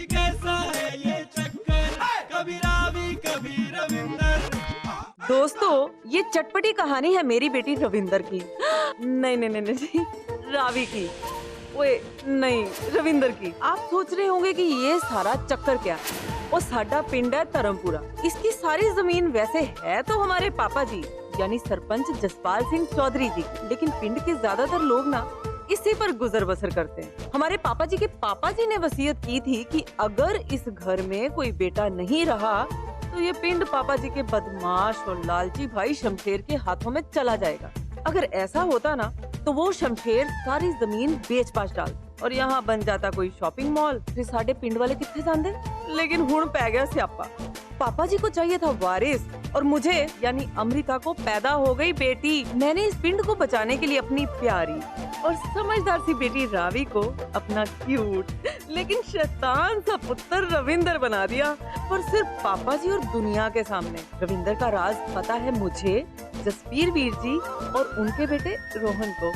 कैसा है ये चक्कर, कभी रावी कभी रविंदर। दोस्तों, ये चटपटी कहानी है मेरी बेटी रविंदर की। नहीं नहीं नहीं नहीं, रावी की। ओए नहीं, रविंदर की। आप सोच रहे होंगे कि ये सारा चक्कर क्या है। वो साडा पिंड है धर्मपुरा। इसकी सारी जमीन वैसे है तो हमारे पापा जी यानी सरपंच जसपाल सिंह चौधरी जी, लेकिन पिंड के ज्यादातर लोग ना इसी पर गुजर बसर करते हैं। हमारे पापा जी के पापा जी ने वसीयत की थी कि अगर इस घर में कोई बेटा नहीं रहा तो ये पिंड पापा जी के बदमाश और लालची भाई शमशेर के हाथों में चला जाएगा। अगर ऐसा होता ना तो वो शमशेर सारी जमीन बेच पाच डाल और यहाँ बन जाता कोई शॉपिंग मॉल, फिर साडे पिंड वाले कितने जांदे। लेकिन हुण पै गया स्यापा। पापा जी को चाहिए था वारिस और मुझे यानी अमृता को पैदा हो गई बेटी। मैंने इस पिंड को बचाने के लिए अपनी प्यारी और समझदार सी बेटी रावी को अपना क्यूट लेकिन शैतान सा पुत्र रविंदर बना दिया। और सिर्फ पापा जी और दुनिया के सामने रविंदर का राज पता है मुझे, जसवीर वीर जी और उनके बेटे रोहन को।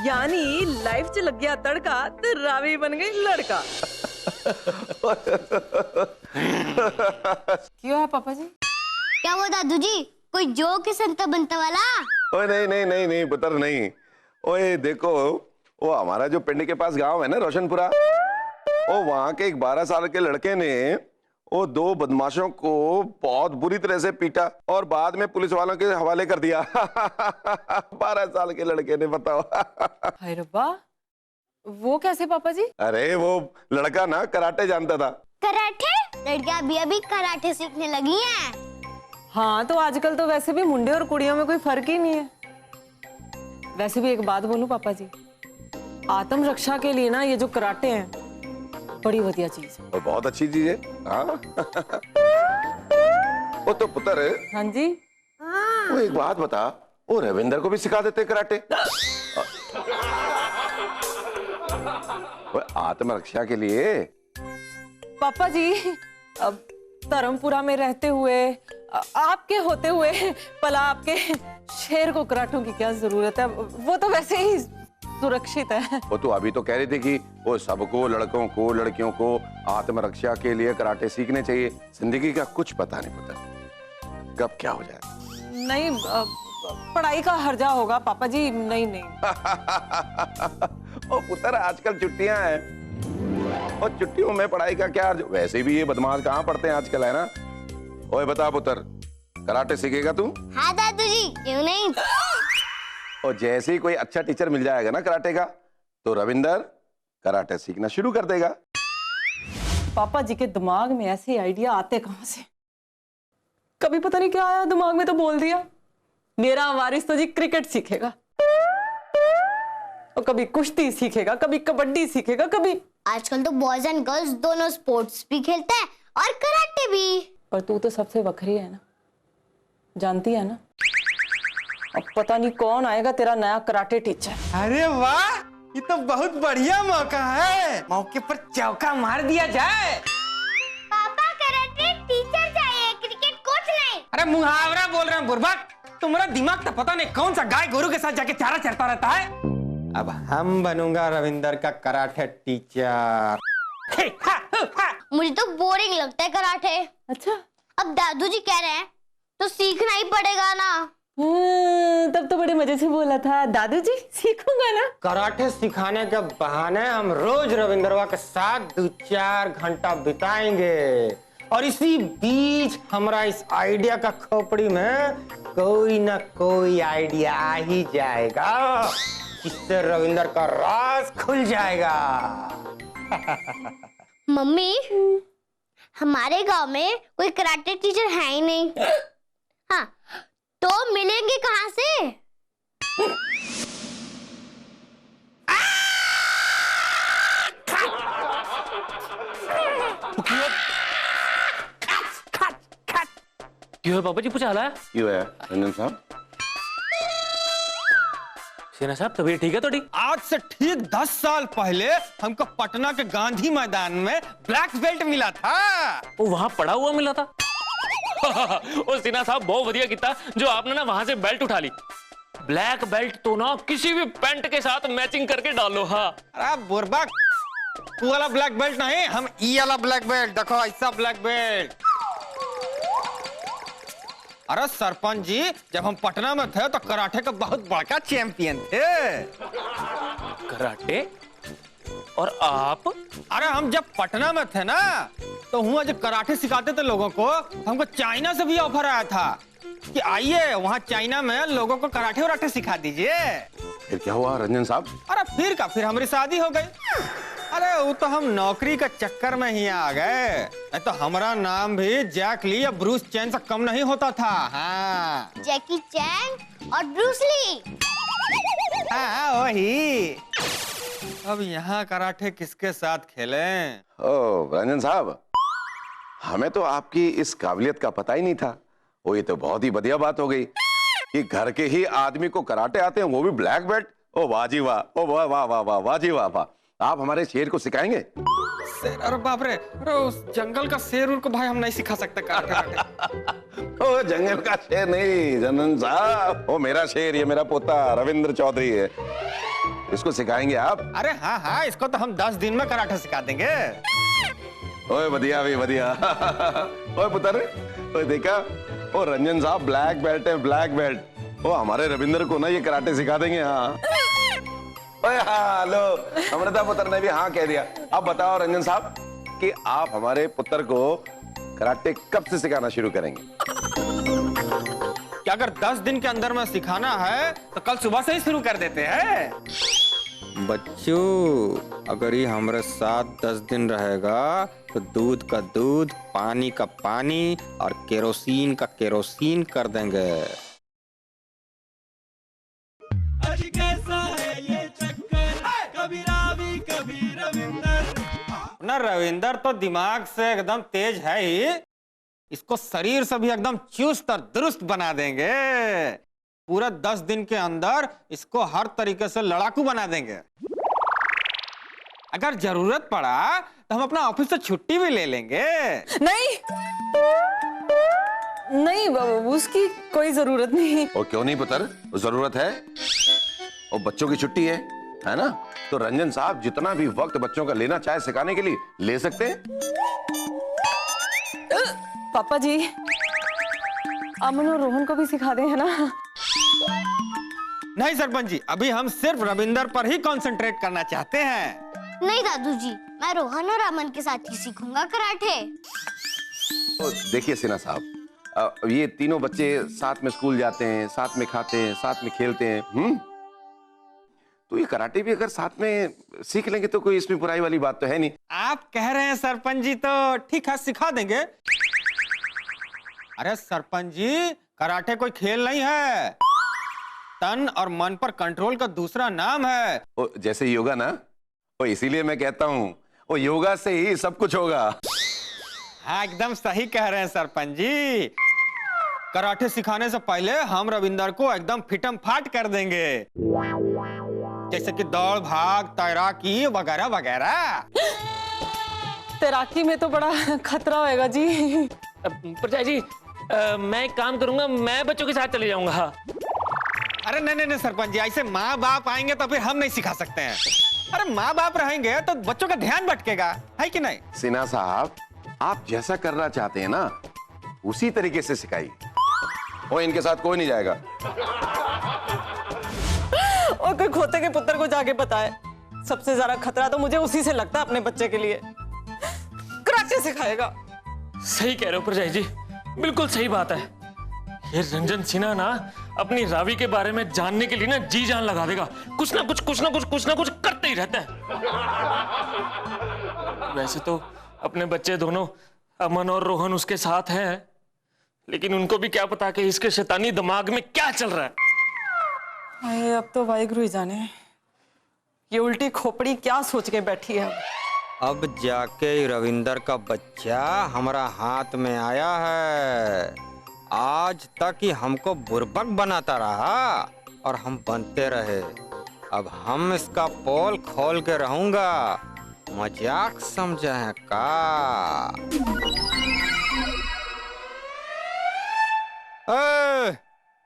यानी लाइफ च लग गया तड़का तो रावी बन गई लड़का। क्यों है पापा जी? क्या हुआ दादू जी, कोई जोक है संता बनता वाला? ओए नहीं नहीं नहीं नहीं पुत्र नहीं। ओए देखो, वो हमारा जो पिंड के पास गांव है ना रोशनपुरा, वो वहां के एक 12 साल के लड़के ने वो 2 बदमाशों को बहुत बुरी तरह से पीटा और बाद में पुलिस वालों के हवाले कर दिया। 12 साल के लड़के ने, बताओ। हाय रब्बा, वो कैसे पापा जी? अरे वो लड़का ना कराटे जानता था। कराटे? लड़कियां अभी कराटे सीखने लगी हैं। हाँ तो आजकल तो वैसे भी मुंडे और कुड़ियों में कोई फर्क ही नहीं है। वैसे भी एक बात बोलूं पापा जी, आत्म रक्षा के लिए ना ये जो कराटे हैं बड़ी बढ़िया चीज है। और बहुत अच्छी चीज है। हाँ। वो तो पुत्र, हाँ जी, वो एक बात बता, वो रविंदर को भी सिखा देते कराटे? वो आत्मरक्षा के लिए। पापा जी अब धर्मपुरा में रहते हुए आपके होते हुए भला आपके शेर को कराटों की क्या जरूरत है? वो तो वैसे ही सुरक्षित है। वो तो अभी तो कह रही थी कि वो सबको, लड़कों को लड़कियों को आत्मरक्षा के लिए कराटे सीखने चाहिए। जिंदगी का कुछ पता नहीं पुत्र, कब क्या हो जाए। नहीं, पढ़ाई का हर्जा होगा पापा जी। नहीं नहीं। ओ पुत्र, आजकल छुट्टियां हैं और छुट्टियों में पढ़ाई का क्या? वैसे भी ये बदमाश कहाँ पढ़ते हैं आजकल, है ना? ओए बता पुत्र, कराटे सीखेगा तू? हाँ दादू जी, क्यों नहीं। और जैसे ही कोई अच्छा टीचर मिल जाएगा ना कराटे का तो रविंदर कराटे सीखना शुरू कर देगा। पापा जी के दिमाग में ऐसे आइडिया आते कहां से? कभी पता नहीं क्या आया दिमाग में तो बोल दिया मेरा वारिस तो जी क्रिकेट सीखेगा और कभी कुश्ती सीखेगा, कभी कबड्डी सीखेगा, कभी। आजकल तो बॉयज एंड गर्ल्स दोनों स्पोर्ट्स भी खेलते हैं और कराटे भी। पर तू तो सबसे बखरी है ना, जानती है ना। अब पता नहीं कौन आएगा तेरा नया कराटे टीचर। अरे वाह, ये तो बहुत बढ़िया मौका है, मौके पर चौका मार दिया जाए। पापा कराटे टीचर चाहिए, क्रिकेट कोच नहीं। अरे मुहावरा बोल रहे हैं बुर्बक, तुम्हारा दिमाग तो पता नहीं कौन सा गाय गोरू के साथ जाके चारा चरता रहता है। अब हम बनूंगा रविंदर का कराटे टीचर। मुझे तो बोरिंग लगता है कराटे। अच्छा, अब दादू जी कह रहे हैं तो सीखना ही पड़ेगा ना। तब तो बड़े मजे से बोला था दादू जी, सीखूंगा ना। कराटे सिखाने के बहाने हम रोज रविंदरवा के साथ 2-4 घंटा बिताएंगे और इसी बीच हमारा इस आइडिया का खोपड़ी में कोई ना कोई आइडिया आ ही जाएगा, जिससे रविंदर का राज खुल जाएगा। मम्मी, हमारे गांव में कोई कराटे टीचर है ही नहीं। हाँ, तो मिलेंगे कहाँ से? क्यों है पापा जी, कुछ हाल है? क्यों है रंजन साहब? सेना साहब तबीयत ठीक है थोड़ी? आज से ठीक 10 साल पहले हमको पटना के गांधी मैदान में ब्लैक बेल्ट मिला था। वो वहां पड़ा हुआ मिला था। ओ सिन्हा साहब, बहुत बढ़िया किया जो आपने ना वहां से बेल्ट उठा ली। ब्लैक बेल्ट तो ना किसी भी पैंट के साथ मैचिंग करके डालो। हाँ अरे बुर्बक, वो वाला ब्लैक बेल्ट नहीं, हम ई वाला ब्लैक बेल्ट, देखो ऐसा ब्लैक बेल्ट। अरे सरपंच जी, जब हम पटना में थे तो कराटे का बहुत बड़का चैंपियन थे। कराटे? और आप? अरे हम जब पटना में थे ना, तो हुआ जो कराटे सिखाते थे लोगों को, हमको चाइना से भी ऑफर आया था कि आइए वहाँ चाइना में लोगों को कराटे वराटे सिखा दीजिए। फिर क्या हुआ रंजन साहब? अरे फिर हमारी शादी हो गई। अरे वो तो हम नौकरी का चक्कर में ही आ गए, नहीं तो हमारा नाम भी जैक ली या ब्रूस चैन से कम नहीं होता था। हाँ जैकी चैन और ब्रूस ली। हाँ वही। अब यहाँ कराटे किसके साथ खेलें? ओ रंजन साहब, हमें तो आपकी इस काबिलियत का पता ही नहीं था। ओ ये तो बहुत ही बढ़िया बात हो गई कि घर के ही आदमी को कराटे आते हैं, वो भी ब्लैक बेल्ट। ओ वाह जी वाह, ओ वाह वाह वाह वाह, वाह जी वाह वाह। आप हमारे शेर को सिखाएंगे? शेर? अरे बाप रे, अरे उस जंगल का शेर उनको भाई हम नहीं सिखा सकते कराटे वाटे। ओ जंगल का शेर नहीं रंजन साहब, ओ मेरा शेर, ये मेरा पोता रविंद्र चौधरी है, इसको सिखाएंगे आप? अरे हाँ हाँ, इसको तो हम 10 दिन में कराटे सिखा देंगे। ओए बढ़िया भी बढ़िया। ओए पुत्र, ओए देखा, ओ रंजन साहब ब्लैक बेल्ट है, ब्लैक बेल्ट। ओ हमारे रविंद्र को ना ये कराटे सिखा देंगे। हाँ ओए हाँ, लो अमृता पुत्र ने भी हाँ कह दिया। अब बताओ रंजन साहब कि आप हमारे पुत्र को कराटे कब से सिखाना शुरू करेंगे? कि अगर 10 दिन के अंदर में सिखाना है तो कल सुबह से ही शुरू कर देते हैं। बच्चों, अगर ये हमारे साथ 10 दिन रहेगा तो दूध का दूध, पानी का पानी और केरोसिन का केरोसिन कर देंगे। ना रविंदर तो दिमाग से एकदम तेज है ही, इसको शरीर से भी एकदम चुस्त और दुरुस्त बना देंगे। पूरा 10 दिन के अंदर इसको हर तरीके से लड़ाकू बना देंगे। अगर जरूरत पड़ा तो हम अपना ऑफिस से छुट्टी भी ले लेंगे। नहीं नहीं बाबू, उसकी कोई जरूरत नहीं। और क्यों नहीं पुत्र, जरूरत है। और बच्चों की छुट्टी है ना? तो रंजन साहब जितना भी वक्त बच्चों का लेना चाहे सिखाने के लिए ले सकते हैं। पापा जी, अमन और रोहन को भी सिखा दे, है ना? नहीं सरपंच जी, अभी हम सिर्फ रविंदर पर ही कंसंट्रेट करना चाहते हैं। नहीं दादू जी, मैं रोहन और अमन के साथ ही सीखूंगा कराटे। तो देखिए सिन्हा साहब, ये तीनों बच्चे साथ में स्कूल जाते हैं, साथ में खाते हैं, साथ में खेलते हैं। तो ये कराटे भी अगर साथ में सीख लेंगे तो कोई इसमें बुराई वाली बात तो है नहीं। आप कह रहे हैं सरपंच जी, तो ठीक है सिखा देंगे। अरे सरपंच जी, कराटे कोई खेल नहीं है, तन और मन पर कंट्रोल का दूसरा नाम है। जैसे योगा ना, वो इसीलिए मैं कहता हूँ, वो योगा से ही सब कुछ होगा। हाँ एकदम सही कह रहे हैं सरपंच जी। कराटे सिखाने से पहले हम रविंदर को एकदम फिटम फाट कर देंगे, जैसे कि दौड़ भाग, तैराकी वगैरह वगैरह। तैराकी में तो बड़ा खतरा होएगा जी। परजाई जी, मैं एक काम करूंगा, मैं बच्चों के साथ चले जाऊंगा। अरे नहीं नहीं सरपंच जी, ऐसे माँ बाप आएंगे तो फिर हम नहीं सिखा सकते हैं। अरे माँ बाप रहेंगे तो बच्चों का ध्यान भटकेगा, है कि नहीं? सिन्हा साहब, आप जैसा करना चाहते हैं ना उसी तरीके से सिखाइए। वो इनके साथ कोई नहीं जाएगा। और कोई खोते के पुत्र को जाके बताए। सबसे ज्यादा खतरा तो मुझे उसी से लगता है अपने बच्चे के लिए। कराटे सिखाएगा। सही कह रहे हो परजाई जी, बिल्कुल सही बात है। ये रंजन सिन्हा ना अपनी रावी के बारे में जानने के लिए ना जी जान लगा देगा। कुछ ना कुछ करते ही रहता है। वैसे तो अपने बच्चे दोनों अमन और रोहन उसके साथ हैं, लेकिन उनको भी क्या पता कि इसके शैतानी दिमाग में क्या चल रहा है। अब तो वाहिगुरु ही जाने ये उल्टी खोपड़ी क्या सोच के बैठी है। अब जाके रविंदर का बच्चा हमारा हाथ में आया है। आज तक ही हमको बुर्बक बनाता रहा और हम बनते रहे। अब हम इसका पोल खोल के रहूंगा। मजाक समझे हैं का?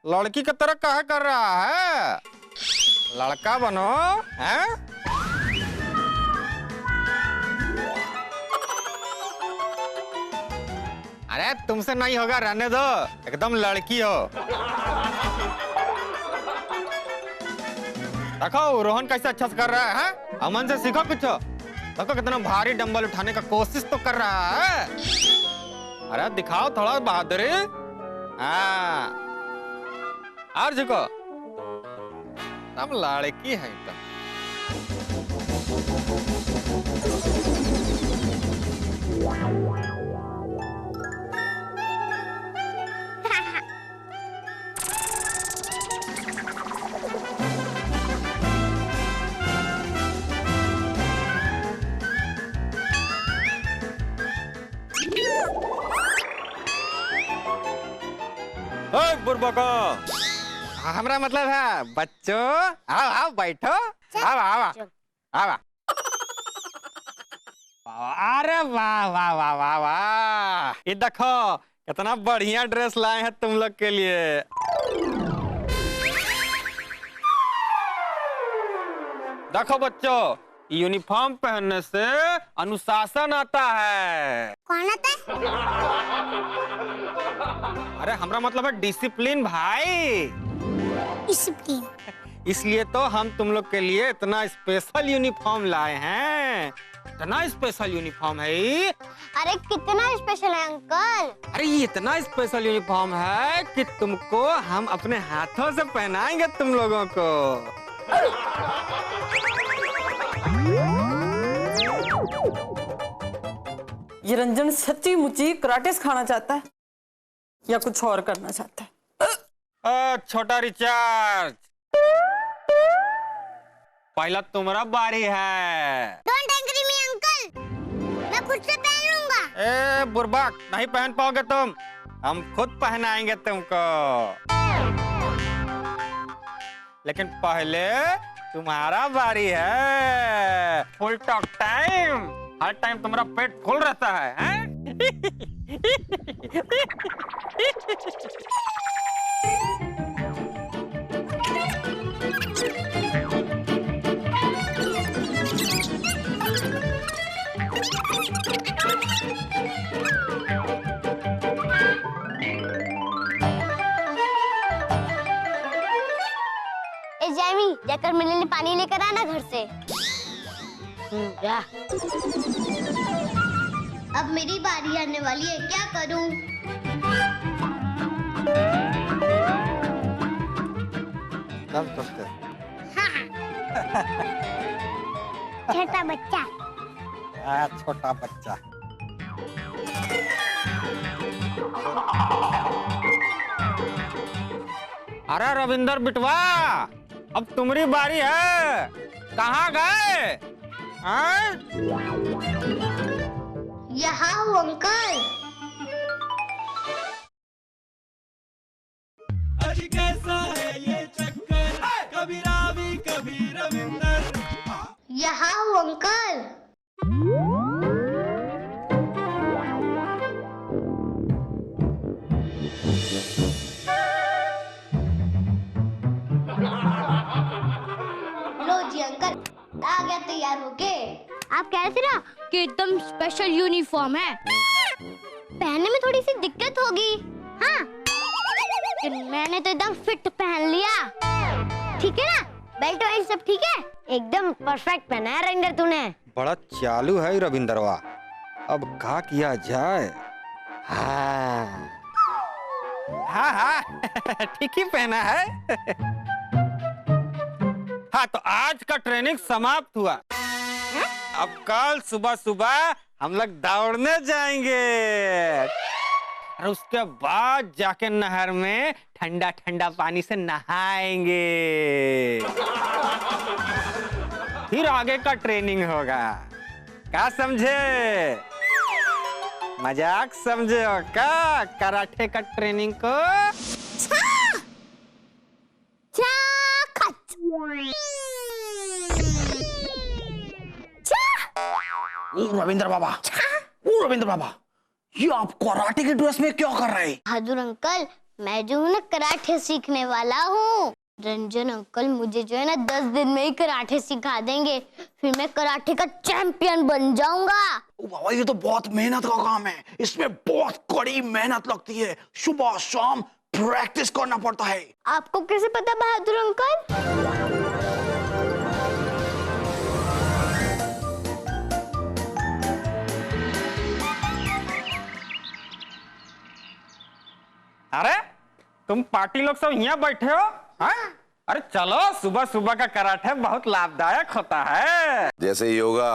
लड़की की तरह काहे कर रहा है? लड़का बनो, हैं? अरे तुमसे नहीं होगा, रहने दो, एकदम लड़की हो। देखो रोहन कैसे अच्छा से कर रहा है, अमन से सीखो कुछ। देखो कितना भारी डंबल उठाने का कोशिश तो कर रहा है। अरे दिखाओ थोड़ा बहादुरी। हाँ और झुको, सब लड़की है तो। ओए बुर्बको, हमारा मतलब है बच्चों, आओ आओ बैठो, आओ आओ आओ। अरे वाह वाह वाह वाह वाह, ये देखो कितना बढ़िया ड्रेस लाए हैं तुम लोग के लिए। देखो बच्चों, यूनिफॉर्म पहनने से अनुशासन आता है। कौन आता है? अरे हमारा मतलब है डिसिप्लिन भाई। डिसिप्लिन। इसलिए तो हम तुम लोग के लिए इतना स्पेशल यूनिफॉर्म लाए हैं। इतना स्पेशल यूनिफॉर्म है। अरे कितना स्पेशल है अंकल? अरे ये इतना स्पेशल यूनिफॉर्म है कि तुमको हम अपने हाथों से पहनाएंगे तुम लोगों को। ये रंजन सच्ची मुच्ची कराटे सिखाना चाहता है या कुछ और करना चाहता है? छोटा रिचार्ज, पहला तुम्हारा बारी है। डोंट एंग्री मी अंकल, मैं खुद से पहन लूंगा। ए बुर्बक, नहीं पहन पाओगे तुम, हम खुद पहनाएंगे तुमको। लेकिन पहले तुम्हारा बारी है। फुल टॉक टाइम, हर टाइम तुम्हारा पेट फुल रहता है, हैं? ए जैमी, जाकर मेरे लिए पानी लेकर आना घर से। जा। अब मेरी बारी आने वाली है, क्या करूं? छोटा बच्चा। छोटा बच्चा। अरे रविंदर बिटवा, अब तुम्हारी बारी है। कहाँ गए? यहाँ हूँ अंकल। कैसा है ये चक्कर, कभी रावी कभी रविंदर। यहाँ हूँ अंकल। लो जी अंकल, आ गया तैयार होके। आप कह रहे थे ना कि एकदम स्पेशल यूनिफॉर्म है, पहनने में थोड़ी सी दिक्कत होगी। हाँ, मैंने तो एकदम फिट पहन लिया। ठीक है ना, बेल्ट वेल्ट सब ठीक है? एकदम परफेक्ट पहना है रविंदर तूने। बड़ा चालू है रविंदरवा, अब क्या किया जाए? हाँ हाँ हाँ ठीक ही पहना है। हाँ तो आज का ट्रेनिंग समाप्त हुआ। अब कल सुबह सुबह हम लोग दौड़ने जाएंगे और उसके बाद जाके नहर में ठंडा ठंडा पानी से नहाएंगे। फिर आगे का ट्रेनिंग होगा। क्या समझे? मजाक समझे हो क्या कराटे का ट्रेनिंग को? रविंद्र बाबा, ओ रविंद्र बाबा, ये आप कराटे की ड्रेस में क्या कर रहे हैं? बहादुर अंकल, मैं जो हूँ ना कराटे सीखने वाला हूँ। रंजन अंकल मुझे जो है ना 10 दिन में ही कराटे सिखा देंगे, फिर मैं कराटे का चैंपियन बन जाऊंगा। ओ बाबा, ये तो बहुत मेहनत का काम है, इसमें बहुत कड़ी मेहनत लगती है, सुबह शाम प्रैक्टिस करना पड़ता है। आपको कैसे पता बहादुर अंकल? अरे तुम पार्टी लोग सब यहाँ बैठे हो? हाँ? अरे चलो, सुबह सुबह का कराटे बहुत लाभदायक होता है। जैसे योगा।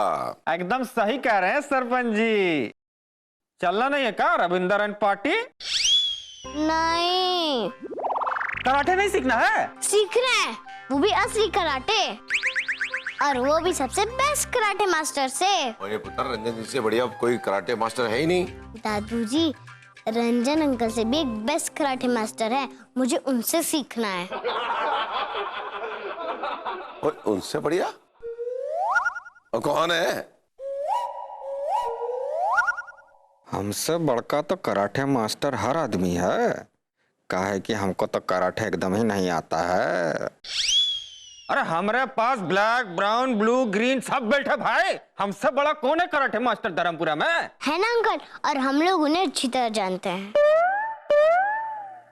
एकदम सही कह रहे हैं सरपंच जी। चलना नहीं है क्या रविंदर एंड पार्टी? नहीं, कराटे नहीं सीखना है? सीख रहे हैं, वो भी असली कराटे, और वो भी सबसे बेस्ट कराटे मास्टर से। अरे पुत्र, रंजन जी से बढ़िया कोई कराटे मास्टर है ही नहीं। दादू जी, रंजन अंकल से भी एक बेस्ट कराटे मास्टर है, मुझे उनसे सीखना है। और उनसे बढ़िया? और कौन है? हमसे बड़का तो कराटे मास्टर हर आदमी है। काहे कि हमको तो कराटे एकदम ही नहीं आता है। अरे हमारे पास ब्लैक, ब्राउन, ब्लू, ग्रीन सब बेल्ट है भाई। हमसे बड़ा कौन है कराटे मास्टर धर्मपुरा में? है ना अंकल, और हम लोग उन्हें अच्छी तरह जानते हैं।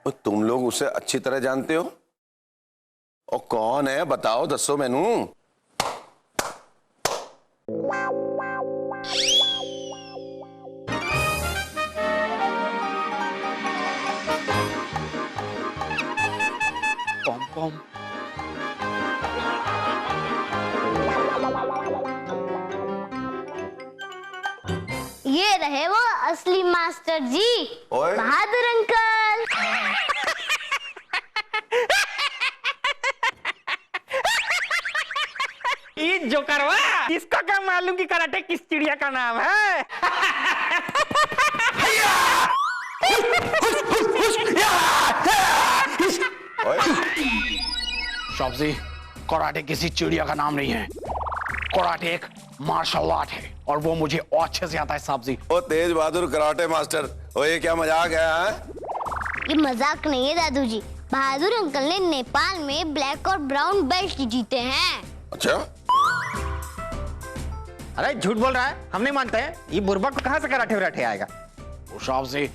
और तुम लोग उसे अच्छी तरह जानते हो? और कौन है बताओ, दसो मैनू। पम पम। ये रहे वो असली मास्टर जी, ओए। बहादुर अंकल। ये जो करवा, इसको क्या मालूम कि कराटे किस चिड़िया का नाम है? शाबाशी, कराटे किसी चिड़िया का नाम नहीं है, कराटे एक मार्शल आर्ट है, और वो मुझे अच्छे से आता है साहब जी। ओ तेज बहादुर कराटे मास्टर, ओ ये क्या मजाक है? ये मजाक नहीं है दादू जी, बहादुर अंकल ने नेपाल में ब्लैक और ब्राउन बेल्ट जीते हैं। अच्छा, अरे झूठ बोल रहा है, हम नहीं मानते हैं। ये बुर्बक को कहाँ से कराटे वराटे आएगा? साहब जी,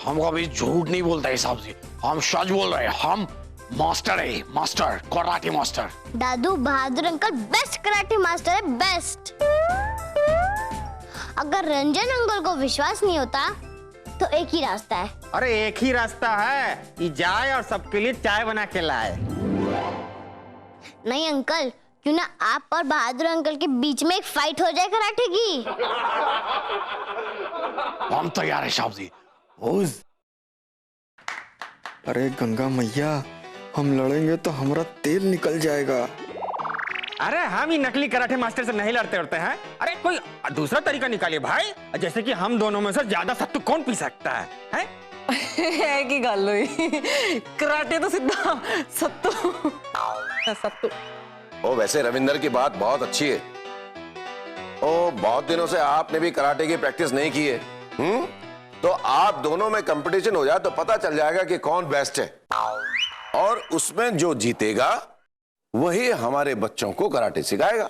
हम कभी झूठ नहीं बोलते साहब जी, हम सच बोल रहे हैं। हम मास्टर है, मास्टर, कराटे मास्टर। दादू, बहादुर अंकल बेस्ट कराटे मास्टर है, बेस्ट। अगर रंजन अंकल को विश्वास नहीं होता तो एक ही रास्ता है। अरे एक ही रास्ता है, ये जाए और सबके लिए चाय बना के लाए। नहीं अंकल, क्यों ना आप और बहादुर अंकल के बीच में एक फाइट हो जाए कराटे की। हम तैयार है साहब जी। अरे गंगा मैया, हम लड़ेंगे तो हमारा तेल निकल जाएगा। अरे हम ही नकली कराटे मास्टर से नहीं लड़ते उड़ते हैं। अरे कोई दूसरा तरीका निकालिए भाई, जैसे कि हम दोनों में से ज्यादा सत्तू कौन पी सकता है? है की गल हुई, कराटे तो सीधा सत्तू सत्तू। ओ वैसे रविंदर की बात बहुत अच्छी है। ओ बहुत दिनों से आपने भी कराटे की प्रैक्टिस नहीं की है। तो आप दोनों में कंपटीशन हो जाए तो पता चल जाएगा कि कौन बेस्ट है, और उसमें जो जीतेगा वही हमारे बच्चों को कराटे सिखाएगा।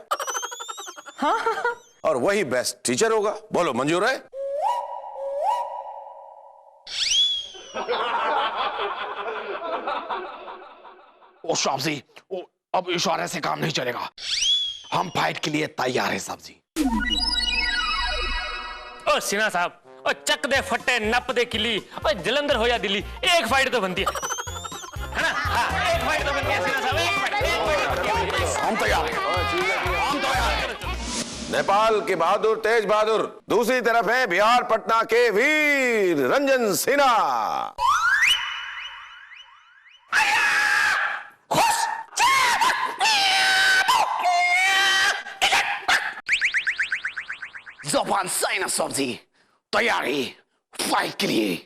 और वही बेस्ट टीचर होगा। बोलो मंजूर है? ओ साहब जी, ओ अब इशारे से काम नहीं चलेगा, हम फाइट के लिए तैयार है साहब जी। ओ सिन्हा साहब, ओ चक दे फटे, नप दे किली, ओ जलंधर हो या दिल्ली, एक फाइट तो बनती है ना? हाँ, एक फाइट तो बनती है सिन्हा साहब, एक फाइट तो बनती है। हम तैयार हैं, हम तैयार हैं। नेपाल के बहादुर तेज बहादुर, दूसरी तरफ है बिहार पटना के वीर रंजन सिन्हा। जबान सही ना साहब जी, तैयारी फाइट के लिए।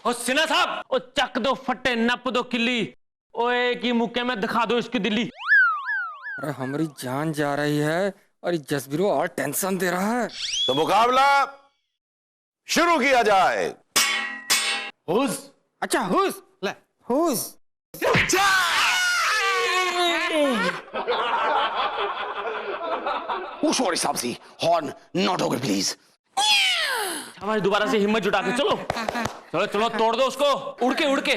ओ सिन्हा साहब, ओ चक दो फटे, नप दो किली, ओए की मुक्के में दिखा दो इसकी दिल्ली। अरे हमारी जान जा रही है और ये जसबीरो और टेंशन दे रहा है। तो मुकाबला शुरू किया जाए। हुस अच्छा हुस, ले हुस। सॉरी साहब जी, हॉर्न नॉट होगे प्लीज। शाबाश, दोबारा से हिम्मत जुटा के चलो चलो चलो, तोड़ दो उसको, उड़ के उड़ के।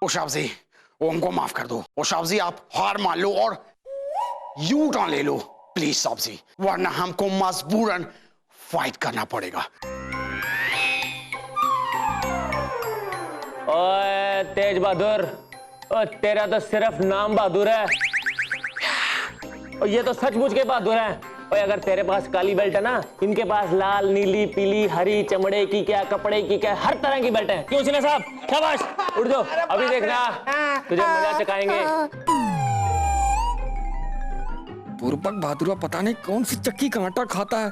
ओ साहब जी, वो हमको माफ कर दो। ओ साहब जी, आप हार मान लो और यू टर्न ले लो प्लीज साहब जी, वरना हमको मजबूरन फाइट करना पड़ेगा। ओए तेज बहादुर, ओ तेरा तो सिर्फ नाम बहादुर है, और ये तो सचमुच के बहादुर है। और अगर तेरे पास काली बेल्ट है ना, इनके पास लाल, नीली, पीली, हरी, चमड़े की क्या, कपड़े की क्या, हर तरह की बेल्ट है। क्यों सिन्हा साहब, शाबाश, उठ जाओ, अभी देखना तुझे मजा चखाएंगे। पूर्वक बहादुरा पता नहीं कौन सी चक्की का आटा खाता है,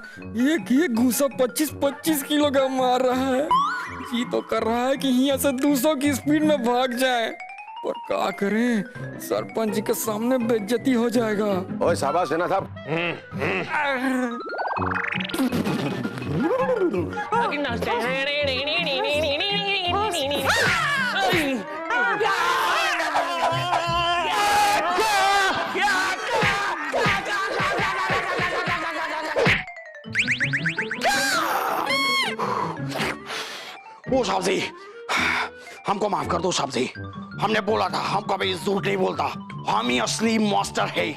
एक घूसा 25-25 किलो का मार रहा है। जी तो कर रहा है कि यहाँ से 200 की स्पीड में भाग जाए, पर क्या करें, सरपंच जी के सामने बेइज्जती हो जाएगा। ओए शाबाश सिन्हा साहब। ओ साहब जी, हमको माफ कर दो साहब जी, हमने बोला था हम कभी झूठ नहीं बोलता, हम ही असली मास्टर है।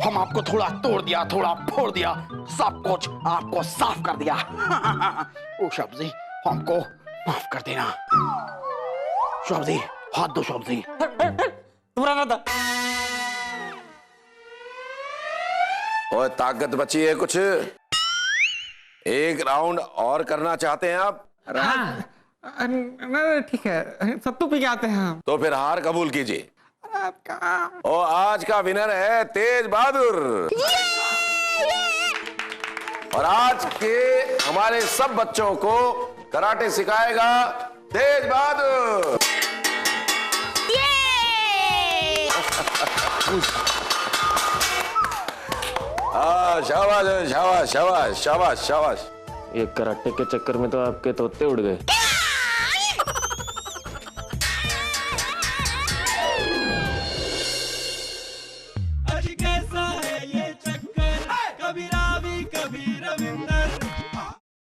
हम आपको थोड़ा तोड़ दिया, थोड़ा फोड़ दिया, सब कुछ आपको साफ कर दिया। ओ साहब जी, हमको माफ कर देना। साहब जी, हाथ दो साहब जी। तुम्हारा ना था। ओए ताकत बची है कुछ? एक राउंड और करना चाहते हैं आप? नहीं ठीक है, सत्तू पी के आते हैं हम। तो फिर हार कबूल कीजिए। आपका और आज का विनर है तेज बहादुर। और आज के हमारे सब बच्चों को कराटे सिखाएगा तेज बहादुर। शाबाश शाबाश शाबाश शाबाश शाबाश। ये कराटे के चक्कर में तो आपके तोते उड़ गए।